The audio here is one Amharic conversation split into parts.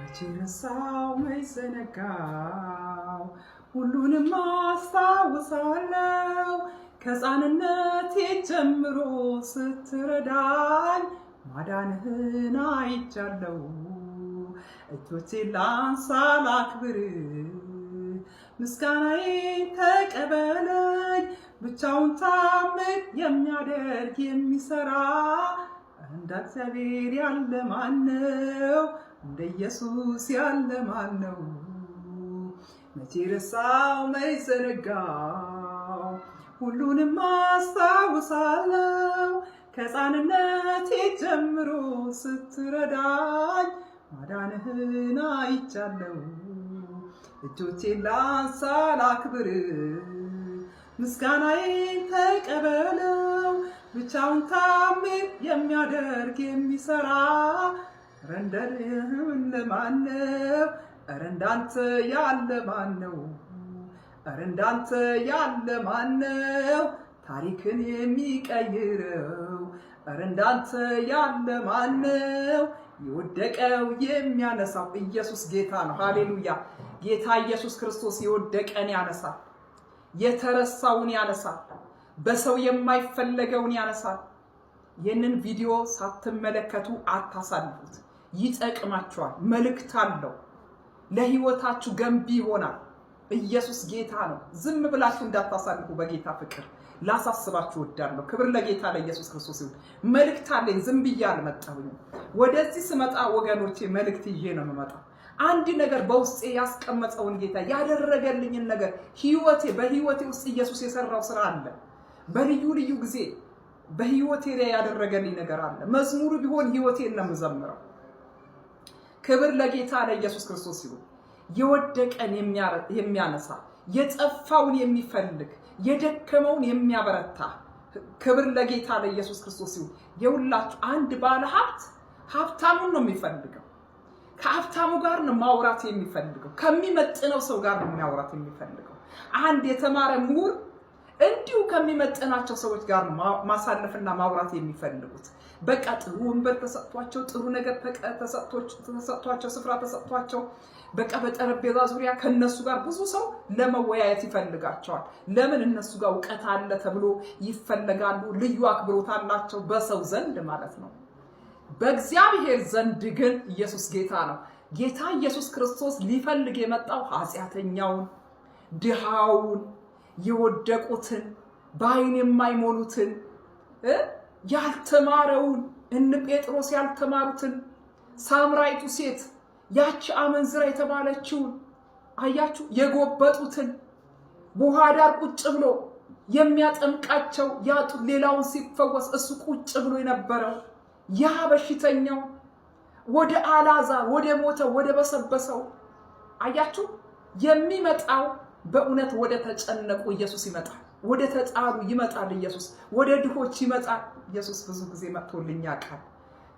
ረሳው መይዘነጋው ሁሉንም አስታውሳለሁ ከሕፃንነቴ ጀምሮ ስትረዳኝ ማዳንህን አይቻለሁ እጆቼን ላንሳ ላክብር ምስጋናዬን ተቀበለኝ ብቻውን ታምር የሚያደርግ የሚሰራ እንደ እግዚአብሔር ያለ ማነው እንደ ኢየሱስ ያለ ማነው መቼ ረሳው መች ዘነጋው ሁሉንም አስታውሳለሁ ከሕፃንነቴ ጀምሮ ስትረዳኝ ማዳንህን አይቻለሁ እጆቼን ላንሳ ላክብር ምስጋናዬን ተቀበለው ብቻውን ታምር የሚያደርግ የሚሰራ ረንደልህም ለማነው እንዳንተ ያለ ማነው እንዳንተ ያለ ማነው ታሪክን የሚቀይረው እንዳንተ ያለ ማነው የወደቀው የሚያነሳው ኢየሱስ ጌታ ነው ሃሌሉያ ጌታ ኢየሱስ ክርስቶስ የወደቀን ያነሳል የተረሳውን ያነሳል በሰው የማይፈለገውን ያነሳል ይህንን ቪዲዮ ሳትመለከቱ አታሳልፉት ይጠቅማችኋል መልእክት አለው ለህይወታችሁ ገንቢ ይሆናል ኢየሱስ ጌታ ነው ዝም ብላችሁ እንዳታሳልፉ በጌታ ፍቅር ላሳስባችሁ ወዳለሁ ክብር ለጌታ ለኢየሱስ ክርስቶስ ይሁን መልእክት አለኝ ዝም ብዬ አልመጣሁኝ ወደዚህ ስመጣ ወገኖቼ መልእክት ይዤ ነው የምመጣው አንድ ነገር በውስጤ ያስቀመጠውን ጌታ ያደረገልኝን ነገር በህይወቴ ውስጥ ኢየሱስ የሰራው ስራ አለ በልዩ ልዩ ጊዜ በህይወቴ ላይ ያደረገልኝ ነገር አለ መዝሙሩ ቢሆን ህይወቴን ነው የምዘምረው ክብር ለጌታ ለኢየሱስ ክርስቶስ ይሁን የወደቀን የሚያነሳ የጠፋውን የሚፈልግ የደከመውን የሚያበረታ ክብር ለጌታ ለኢየሱስ ክርስቶስ ይሁን የሁላችሁ አንድ ባለ ሀብታሙን ነው የሚፈልገው ከሀብታሙ ጋር ነው ማውራት የሚፈልገው ከሚመጥነው ሰው ጋር ነው ማውራት የሚፈልገው አንድ የተማረ ምሁር እንዲሁ ከሚመጥናቸው ሰዎች ጋር ማሳለፍና ማውራት የሚፈልጉት በቃ ጥሩ ወንበር ተሰጥቷቸው ጥሩ ነገር ተሰጥቷቸው ስፍራ ተሰጥቷቸው በቃ በጠረጴዛ ዙሪያ ከነሱ ጋር ብዙ ሰው ለመወያየት ይፈልጋቸዋል ለምን እነሱ ጋር ዕውቀት አለ ተብሎ ይፈልጋሉ ልዩ አክብሮት አላቸው በሰው ዘንድ ማለት ነው በእግዚአብሔር ዘንድ ግን ኢየሱስ ጌታ ነው ጌታ ኢየሱስ ክርስቶስ ሊፈልግ የመጣው ኃጢአተኛውን ድሃውን የወደቁትን በአይን የማይሞሉትን ያልተማረውን እነ ጴጥሮስ ያልተማሩትን ሳምራይቱ ሴት ያቺ አመንዝራ የተባለችውን አያችሁ የጎበጡትን በውሃ ዳር ቁጭ ብሎ የሚያጠምቃቸው ያጡ ሌላውን ሲፈወስ እሱ ቁጭ ብሎ የነበረው ያ በሽተኛው ወደ አልዓዛር ወደ ሞተው ወደ በሰበሰው አያችሁ የሚመጣው በእውነት ወደ ተጨነቁ ኢየሱስ ይመጣል ወደ ተጣሩ ይመጣል ኢየሱስ ወደ ድሆች ይመጣል ኢየሱስ ብዙ ጊዜ መጥቶልኛል ቃል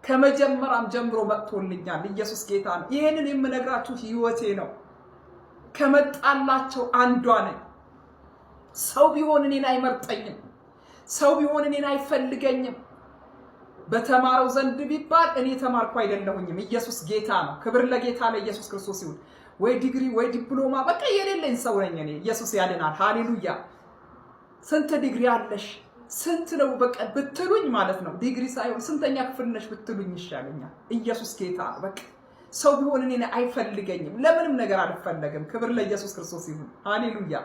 ከመጀመሪያም ጀምሮ መጥቶልኛል ኢየሱስ ጌታ ነው ይሄንን የምነግራችሁ ህይወቴ ነው ከመጣላቸው አንዷ ነኝ ሰው ቢሆን እኔን አይመርጠኝም ሰው ቢሆን እኔን አይፈልገኝም በተማረው ዘንድ ቢባል እኔ ተማርኩ አይደለሁኝም ኢየሱስ ጌታ ነው ክብር ለጌታ ለኢየሱስ ክርስቶስ ይሁን ወይ ዲግሪ ወይ ዲፕሎማ በቃ የሌለኝ ሰው ነኝ እኔ ኢየሱስ ያድናል ሃሌሉያ ስንት ዲግሪ አለሽ ስንት ነው በቃ ብትሉኝ ማለት ነው ዲግሪ ሳይሆን ስንተኛ ክፍል ነሽ ብትሉኝ ይሻለኛል ኢየሱስ ጌታ በቃ ሰው ቢሆን እኔን አይፈልገኝም ለምንም ነገር አልፈልገም ክብር ለኢየሱስ ክርስቶስ ይሁን ሃሌሉያ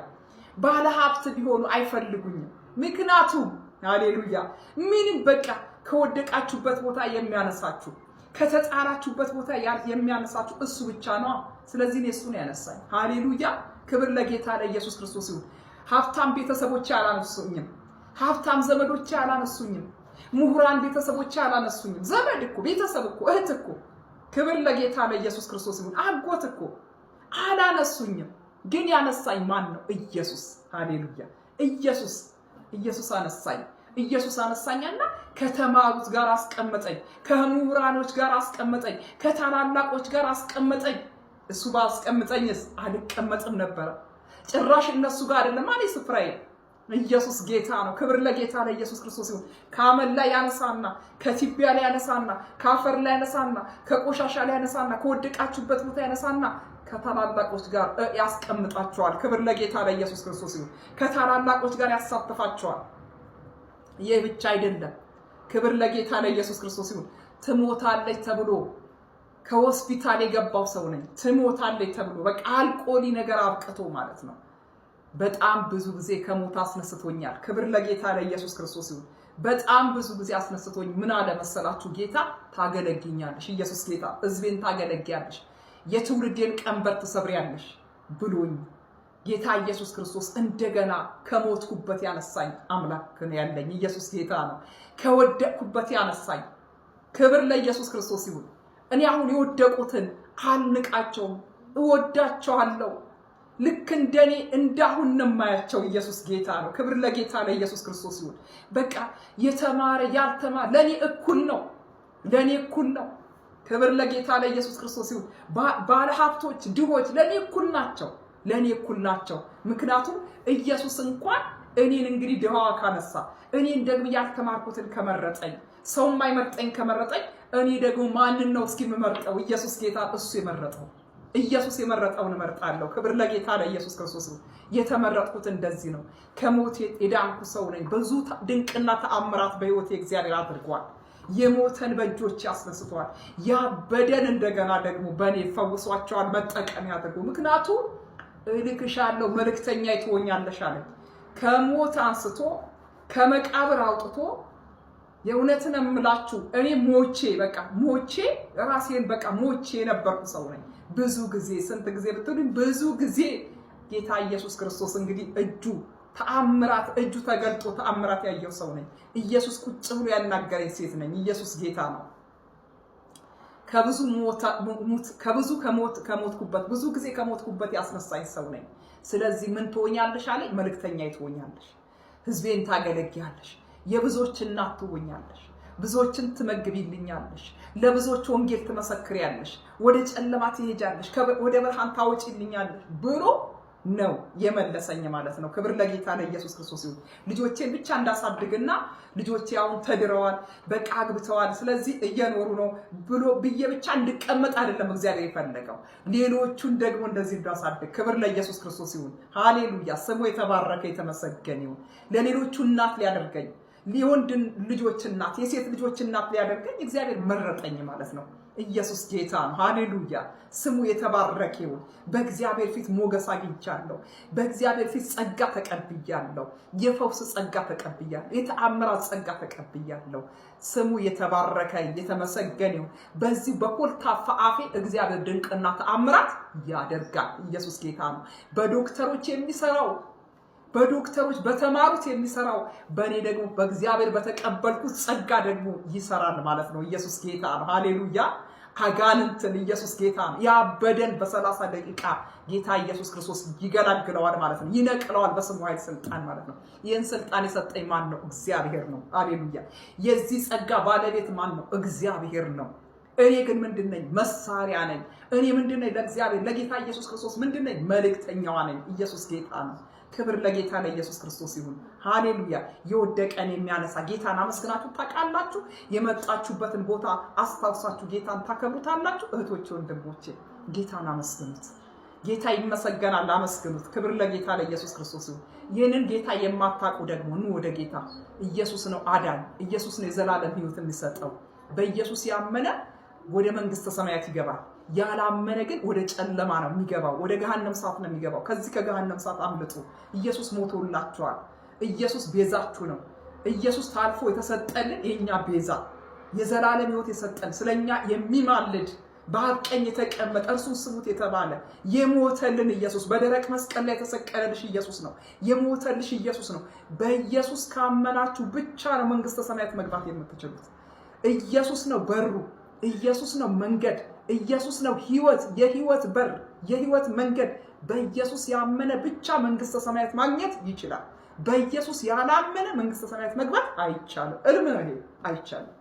ባለ ሀብት ቢሆኑ አይፈልጉኝም ምክንያቱም ሃሌሉያ ምንም በቃ ከወደቃችሁበት ቦታ የሚያነሳችሁ ከተጣራችሁበት ቦታ የሚያነሳችሁ እሱ ብቻ ነው ስለዚህ እሱ ነው ያነሳኝ ሃሌሉያ ክብር ለጌታ ለኢየሱስ ክርስቶስ ይሁን ሀብታም ቤተሰቦች አላነሱኝም ሀብታም ዘመዶች አላነሱኝም ምሁራን ቤተሰቦች አላነሱኝም ዘመድ እኮ ቤተሰብ እኮ እህት እኮ ክብር ለጌታ ለኢየሱስ ክርስቶስ ይሁን አጎት እኮ አላነሱኝም ግን ያነሳኝ ማን ነው ኢየሱስ ሃሌሉያ ኢየሱስ አነሳኝ ኢየሱስ አነሳኛና ከተማሩት ጋር አስቀመጠኝ ከምሁራኖች ጋር አስቀመጠኝ ከታላላቆች ጋር አስቀመጠኝ እሱ ባስቀመጠኝስ አልቀመጥም ነበር ጭራሽ እነሱ ጋር አይደለም ማለት ስፍራዬ ኢየሱስ ጌታ ነው። ክብር ለጌታ ለኢየሱስ ክርስቶስ ይሁን። ከአመል ላይ ያነሳና ከትቢያ ላይ ያነሳና ከአፈር ላይ ያነሳና ከቆሻሻ ላይ ያነሳና ከወደቃችሁበት ቦታ ያነሳና ከታላላቆች ጋር ያስቀምጣቸዋል። ክብር ለጌታ ለኢየሱስ ክርስቶስ ይሁን። ከታላላቆች ጋር ያሳትፋቸዋል። ይህ ብቻ አይደለም። ክብር ለጌታ ለኢየሱስ ክርስቶስ ይሁን። ትሞታለች ተብሎ ከሆስፒታል የገባው ሰው ነኝ። ትሞታለች ተብሎ በቃ አልቆሊ ነገር አብቅቶ ማለት ነው። በጣም ብዙ ጊዜ ከሞት አስነስቶኛል። ክብር ለጌታ ለኢየሱስ ክርስቶስ ይሁን። በጣም ብዙ ጊዜ አስነስቶኝ ምን አለ መሰላችሁ? ጌታ ታገለግኛለሽ፣ ኢየሱስ ጌታ ሕዝቤን ታገለግያለሽ፣ የትውልዴን ቀንበር ትሰብሪያለሽ ብሎኝ ጌታ ኢየሱስ ክርስቶስ እንደገና ከሞትኩበት ያነሳኝ አምላክ ነው ያለኝ። ኢየሱስ ጌታ ነው። ከወደቅኩበት ያነሳኝ። ክብር ለኢየሱስ ክርስቶስ ይሁን። እኔ አሁን የወደቁትን አልንቃቸውም፣ እወዳቸዋለሁ። ልክ እንደኔ እንዳሁን ነው የማያቸው። ኢየሱስ ጌታ ነው። ክብር ለጌታ ለኢየሱስ ክርስቶስ ይሁን። በቃ የተማረ ያልተማረ ለኔ እኩል ነው፣ ለኔ እኩል ነው። ክብር ለጌታ ለኢየሱስ ክርስቶስ ይሁን። ባለ ሀብቶች ድሆች ለኔ እኩል ናቸው፣ ለኔ እኩል ናቸው። ምክንያቱም ኢየሱስ እንኳን እኔን እንግዲህ ድሃዋ ካነሳ እኔን ደግሞ ያልተማርኩትን ከመረጠኝ ሰው የማይመርጠኝ ከመረጠኝ እኔ ደግሞ ማንን ነው እስኪ የምመርጠው? ኢየሱስ ጌታ እሱ የመረጠው ኢየሱስ የመረጠውን እመርጣለሁ። ክብር ለጌታ ለኢየሱስ ክርስቶስ ነው። የተመረጥኩት እንደዚህ ነው። ከሞት የዳንኩ ሰው ነኝ። ብዙ ድንቅና ተአምራት በሕይወቴ እግዚአብሔር አድርጓል። የሞተን በእጆች ያስነስቷል። ያበደን እንደገና ደግሞ በእኔ ፈውሷቸዋል። መጠቀም ያድርጉ። ምክንያቱም እልክሻለሁ መልእክተኛ ትሆኛለሽ አለኝ። ከሞት አንስቶ ከመቃብር አውጥቶ የእውነትን እምላችሁ እኔ ሞቼ በቃ ሞቼ ራሴን በቃ ሞቼ የነበርኩ ሰው ነኝ። ብዙ ጊዜ ስንት ጊዜ ብትሉኝ ብዙ ጊዜ ጌታ ኢየሱስ ክርስቶስ እንግዲህ እጁ ተአምራት እጁ ተገልጦ ተአምራት ያየው ሰው ነኝ። ኢየሱስ ቁጭ ብሎ ያናገረኝ ሴት ነኝ። ኢየሱስ ጌታ ነው። ከሞትኩበት ብዙ ጊዜ ከሞትኩበት ያስነሳኝ ሰው ነኝ። ስለዚህ ምን ትሆኛለሽ አለኝ? መልእክተኛ ትሆኛለሽ፣ ሕዝቤን ታገለግያለሽ፣ የብዙዎች እናት ትሆኛለሽ፣ ብዙዎችን ትመግቢልኛለሽ፣ ለብዙዎች ወንጌል ትመሰክሪያለሽ፣ ወደ ጨለማ ትሄጃለሽ፣ ወደ ብርሃን ታወጪልኛለሽ ብሎ ነው የመለሰኝ ማለት ነው። ክብር ለጌታ ለኢየሱስ ክርስቶስ ይሁን። ልጆቼን ብቻ እንዳሳድግና ልጆቼ አሁን ተድረዋል፣ በቃ አግብተዋል፣ ስለዚህ እየኖሩ ነው ብሎ ብዬ ብቻ እንድቀመጥ አይደለም እግዚአብሔር የፈለገው። ሌሎቹን ደግሞ እንደዚህ እንዳሳድግ። ክብር ለኢየሱስ ክርስቶስ ይሁን። ሃሌሉያ። ስሙ የተባረከ የተመሰገነ ይሁን። ለሌሎቹ እናት ሊያደርገኝ የወንድ ልጆች እናት የሴት ልጆች እናት ሊያደርገኝ እግዚአብሔር መረጠኝ ማለት ነው። ኢየሱስ ጌታ ነው። ሃሌሉያ። ስሙ የተባረከ ይሁን። በእግዚአብሔር ፊት ሞገስ አግኝቻለሁ። በእግዚአብሔር ፊት ጸጋ ተቀብያለሁ። የፈውስ ጸጋ ተቀብያለሁ። የተአምራት ጸጋ ተቀብያለሁ። ስሙ የተባረከ የተመሰገነ ይሁን። በዚህ በኮልታፋ አፌ እግዚአብሔር ድንቅና ተአምራት ያደርጋል። ኢየሱስ ጌታ ነው። በዶክተሮች የሚሰራው በዶክተሮች በተማሩት የሚሰራው በእኔ ደግሞ በእግዚአብሔር በተቀበልኩት ጸጋ ደግሞ ይሰራል ማለት ነው። ኢየሱስ ጌታ ነው። ሃሌሉያ። አጋንንትን ኢየሱስ ጌታ ነው። ያበደን በ30 ደቂቃ ጌታ ኢየሱስ ክርስቶስ ይገላግለዋል ማለት ነው። ይነቅለዋል በስሙ ኃይል ስልጣን ማለት ነው። ይህን ስልጣን የሰጠኝ ማን ነው? እግዚአብሔር ነው። ሃሌሉያ። የዚህ ጸጋ ባለቤት ማን ነው? እግዚአብሔር ነው። እኔ ግን ምንድነኝ? መሳሪያ ነኝ። እኔ ምንድነኝ? ለእግዚአብሔር ለጌታ ኢየሱስ ክርስቶስ ምንድነኝ? መልእክተኛዋ ነኝ። ኢየሱስ ጌታ ነው። ክብር ለጌታ ለኢየሱስ ክርስቶስ ይሁን። ሃሌሉያ። የወደቀን የሚያነሳ ጌታን አመስግናችሁ ታውቃላችሁ? የመጣችሁበትን ቦታ አስታውሳችሁ ጌታን ታከብሩታላችሁ? እህቶቼ ወንድሞቼ ጌታን አመስግኑት። ጌታ ይመሰገናል። አመስግኑት። ክብር ለጌታ ለኢየሱስ ክርስቶስ ይሁን። ይህንን ጌታ የማታውቁ ደግሞ ኑ ወደ ጌታ። ኢየሱስ ነው አዳኝ። ኢየሱስ ነው የዘላለም ሕይወት የሚሰጠው። በኢየሱስ ያመነ ወደ መንግስተ ሰማያት ይገባል። ያላመነ ግን ወደ ጨለማ ነው የሚገባው፣ ወደ ገሃነም እሳት ነው የሚገባው። ከዚህ ከገሃነም እሳት አምልጡ። ኢየሱስ ሞቶላችኋል። ኢየሱስ ቤዛችሁ ነው። ኢየሱስ ታልፎ የተሰጠልን የኛ ቤዛ፣ የዘላለም ሕይወት የሰጠን ስለኛ የሚማልድ በአብ ቀኝ የተቀመጠ እርሱን ስሙት የተባለ የሞተልን ኢየሱስ፣ በደረቅ መስቀል ላይ የተሰቀለልሽ ኢየሱስ ነው። የሞተልሽ ኢየሱስ ነው። በኢየሱስ ካመናችሁ ብቻ ነው መንግስተ ሰማያት መግባት የምትችሉት። ኢየሱስ ነው በሩ። ኢየሱስ ነው መንገድ። ኢየሱስ ነው ሕይወት፣ የሕይወት በር፣ የሕይወት መንገድ። በኢየሱስ ያመነ ብቻ መንግስተ ሰማያት ማግኘት ይችላል። በኢየሱስ ያላመነ መንግስተ ሰማያት መግባት አይቻልም። እርም ነው ይሄ፣ አይቻልም።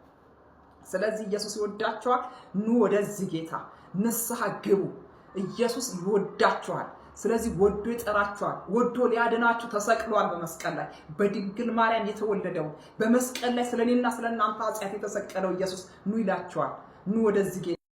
ስለዚህ ኢየሱስ ይወዳችኋል። ኑ ወደዚህ ጌታ ንስሐ ግቡ። ኢየሱስ ይወዳችኋል። ስለዚህ ወዶ ይጠራችኋል። ወዶ ሊያድናችሁ ተሰቅሏል በመስቀል ላይ። በድንግል ማርያም የተወለደው በመስቀል ላይ ስለኔና ስለናንተ ኃጢአት የተሰቀለው ኢየሱስ ኑ ይላችኋል። ኑ ወደዚህ ጌታ